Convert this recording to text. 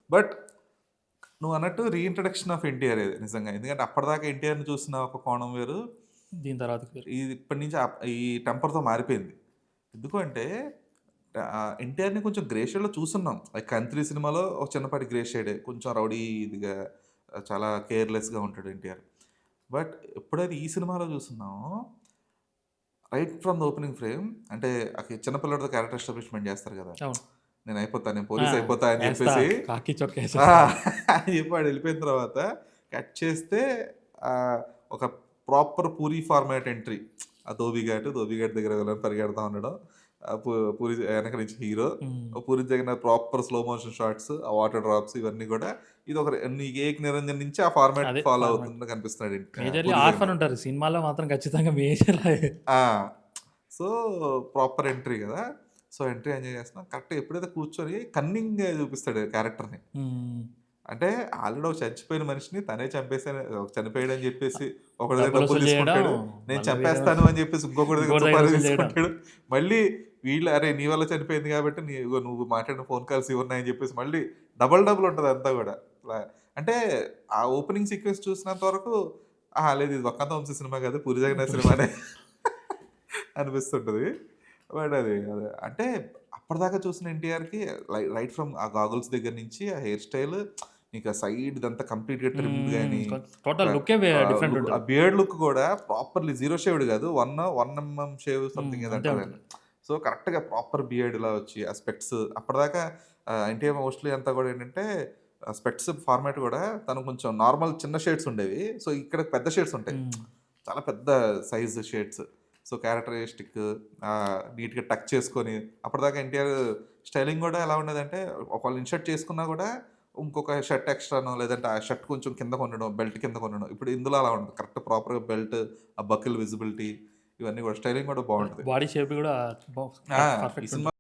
But నువ్వు అన్నట్టు reintroduction of NTR ఇది నిజంగా. ఎందుకంటే అప్పటిదాకా ఎన్టీఆర్‌ని చూసిన ఒక కోణం వేరు. దీని తర్వాతకి వేరు. ఇది ఇప్పటి నుంచి ఈ టెంపర్‌తో మారిపోయింది. ఎందుకు అంటే ఎన్టీఆర్‌ని కొంచెం గ్రే షేడ్‌లో చూసున్నాం. లైక్ 'కంత్రి' సినిమాలో ఒక చిన్నపాటి గ్రే షేడే. కొంచెం రౌడీ ఇదిగా చాలా కేర్‌లెస్‌గా ఉంటాడు ఎన్టీఆర్. బట్ ఎప్పుడైతే ఈ సినిమాలో చూస్తున్నామో right from the opening frame అంటే చిన్న పిల్లోడితో క్యారెక్టర్ ఎస్టాబ్లిష్‌మెంట్ చేస్తారు కదా! అవును. నేను పోలీస్ అయిపోతా అని ఏస్తా చెప్పేసి కాకి చొక్కా ఆ! ఏసేస్తా. అని చెప్పి వాడెళ్ళిపోయిన తర్వాత కట్ చేస్తే ఒక ప్రాపర్ పూరి ఫార్మాట్ ఎంట్రీ. ఆ ధోబిఘాట్ దగ్గర విలన్ పరిగెడతా ఉండడం. పూరి వెనక నుంచి హీరో. హ్మ్. Puri Jagannadh proper slow motion shots, ఆ వాటర్ డ్రాప్స్ ఇవన్నీ కూడా ఇది ఒక నీకు 'ఏక్ నిరంజన్' నుంచి ఆ ఫార్మాట్ అదే ఫాలో ఫార్మాట్. అవుతుందని కనిపిస్తున్నాడు మేజర్‌లీ పూరి ఆర్ఫన్ జగన్నాథ్. ఉంటారు. సినిమాలో మాత్రం ఖచ్చితంగా మేజర్ ఆ! సో, ప్రాపర్ ఎంట్రీ గదా! సో, ఎంట్రీ ఎంజాయ్ చేస్తున్నాం. కరెక్ట్‌గా ఎప్పుడైతే కూర్చొని కన్నింగ్‌గా చూపిస్తాడు క్యారెక్టర్‌ని. హ్మ్. అంటే ఆల్రెడీ ఒక చచ్చిపోయిన మనిషిని తనే చనిపోయాడని చెప్పేసి ఒకడి దగ్గర డబ్బులు డబ్బులు వసూలు చేయడం, తీసుకుంటాడు. నేను మళ్ళీ వేరే చంపేస్తాను అని చెప్పేసి ఇంకొకడి దగ్గర ఇంకోరి దగ్గర సుపారీ వసూలు చేయడం. తీసుకుంటాడు. మళ్ళీ వీళ్ళు అరే! నీ వల్ల చనిపోయింది కాబట్టి ఇగో నువ్వు మాట్లాడిన ఫోన్ కాల్స్ ఇవున్నాయని చెప్పేసి మళ్ళీ డబుల్ ఉంటది అంతా గూడా. అంటే ఆ ఓపెనింగ్ సీక్వెన్స్ చూసినంత వరకు లేదు ఇది 'వక్కంత వంశీ' సినిమా కాదు 'పూరి జగన్నాథ్' సినిమానే అనిపిస్తుంటది. బట్ అదే అంటే అప్పటిదాకా చూసిన ఎన్టీఆర్‌కి రైట్ ఫ్రమ్ ఆ గాగుల్స్ దగ్గర నుంచి ఆ హెయిర్ స్టైల్ ఇంకా సైడ్‌దంతా కంప్లీట్‌గా ట్రిమ్డ్ గాని, ఒక టోటల్ లుక్కే డిఫరెంట్ లుక్ ఆ ఉంటది. బియర్డ్ లుక్ కూడా ప్రాపర్‌లీ జీరో షేవ్డ్ కాదు. 1 ఎంఎం షేవ్ సంథింగ్ ఏదో అంతే అంటారండి. ఉంటుంది. సో, కరెక్ట్‌గా ప్రాపర్ బియర్డ్ ఇలా వచ్చి ఆ స్పెక్ట్స్ అప్పటిదాకా ఎన్టీఆర్ మోస్ట్‌లీ అంతా కూడా ఏంటంటే స్పెక్ట్స్ ఫార్మాట్ కూడా తను కొంచెం నార్మల్ చిన్న షేడ్స్ ఉండేవి. సో, ఇక్కడ పెద్ద షేడ్స్ ఉంటాయి. హ్మ్. చాలా పెద్ద సైజ్ షేడ్స్. సో, క్యారెక్టరిస్టిక్ నీట్‌గా టక్ చేసుకొని అప్పటిదాకా ఎన్టీఆర్ స్టైలింగ్ గూడా ఎలా ఉండేదంటే ఒకవేళ ఇన్‌షర్ట్ చేసుకున్నా గూడా ఇంకొక షర్ట్ ఎక్స్‌ట్రానో లేదంటే ఆ షర్ట్ కొంచెం కిందకుండడం, బెల్ట్ కిందకుండడం. ఇప్పుడు ఇందులో అలా ఉండదు. కరెక్ట్ ప్రాపర్‌గా బెల్ట్, ఆ బకిల్ విజిబిలిటీ ఇవన్నీ గూడా స్టైలింగ్ గూడా బావుంటది. బాడీ షేప్ కూడా ఆ! ఈ పర్ఫెక్ట్ సినిమా ఉంటుంది.